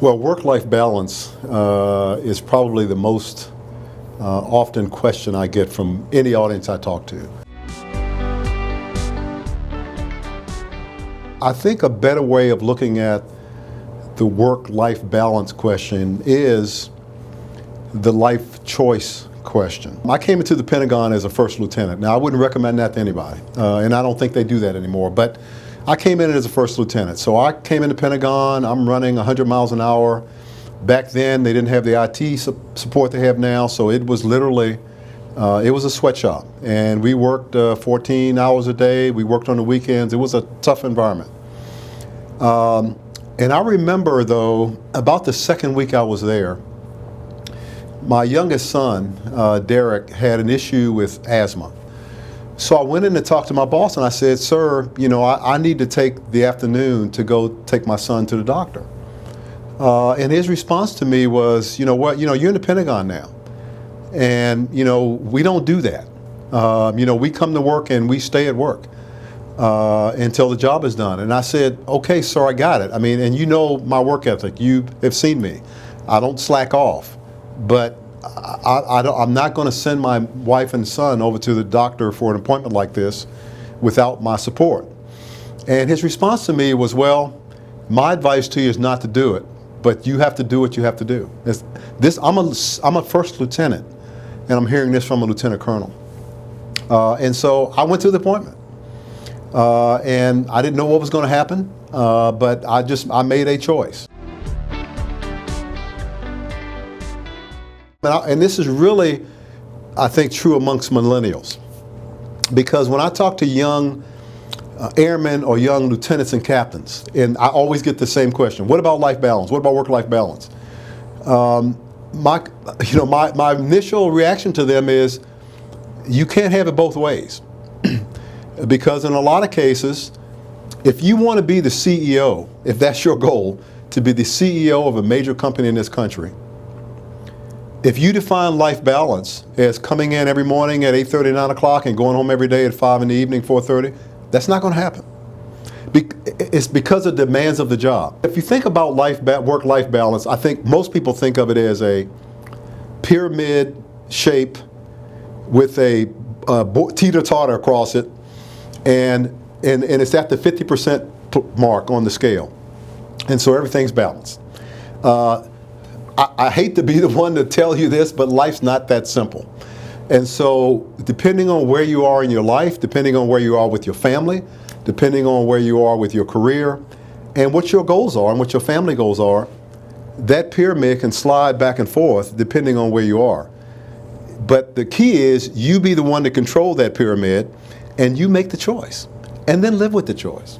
Well, work-life balance is probably the most often question I get from any audience I talk to. I think a better way of looking at the work-life balance question is the life choice question. I came into the Pentagon as a first lieutenant. Now, I wouldn't recommend that to anybody, and I don't think they do that anymore, but I came in as a first lieutenant. So I came in the Pentagon, I'm running 100 miles an hour. Back then, they didn't have the IT support they have now, so it was literally, it was a sweatshop. And we worked 14 hours a day, we worked on the weekends. It was a tough environment. And I remember, though, about the second week I was there, my youngest son, Derek, had an issue with asthma. So I went in to talk to my boss and I said, sir, you know, I need to take the afternoon to go take my son to the doctor. And his response to me was, you know what, you're in the Pentagon now. And, we don't do that. We come to work and we stay at work until the job is done. And I said, okay, sir, I got it. I mean, and you know my work ethic. You have seen me. I don't slack off. But I'm not going to send my wife and son over to the doctor for an appointment like this without my support. And his response to me was, well, my advice to you is not to do it, but you have to do what you have to do. I'm a first lieutenant, and I'm hearing this from a lieutenant colonel. And so I went to the appointment, and I didn't know what was going to happen, but I made a choice. And this is really, I think, true amongst millennials. Because when I talk to young airmen or young lieutenants and captains, and I always get the same question, what about life balance? What about work-life balance? My initial reaction to them is, you can't have it both ways. Because in a lot of cases, if you want to be the CEO, if that's your goal, to be the CEO of a major company in this country, if you define life balance as coming in every morning at 8:30, 9 o'clock and going home every day at 5 in the evening, 4:30, that's not going to happen. It's because of the demands of the job. If you think about work-life balance, I think most people think of it as a pyramid shape with a teeter-totter across it, and it's at the 50% mark on the scale. And so everything's balanced. I hate to be the one to tell you this, but life's not that simple. And so depending on where you are in your life, depending on where you are with your family, depending on where you are with your career, and what your goals are and what your family goals are, that pyramid can slide back and forth depending on where you are. But the key is you be the one to control that pyramid, and you make the choice, and then live with the choice.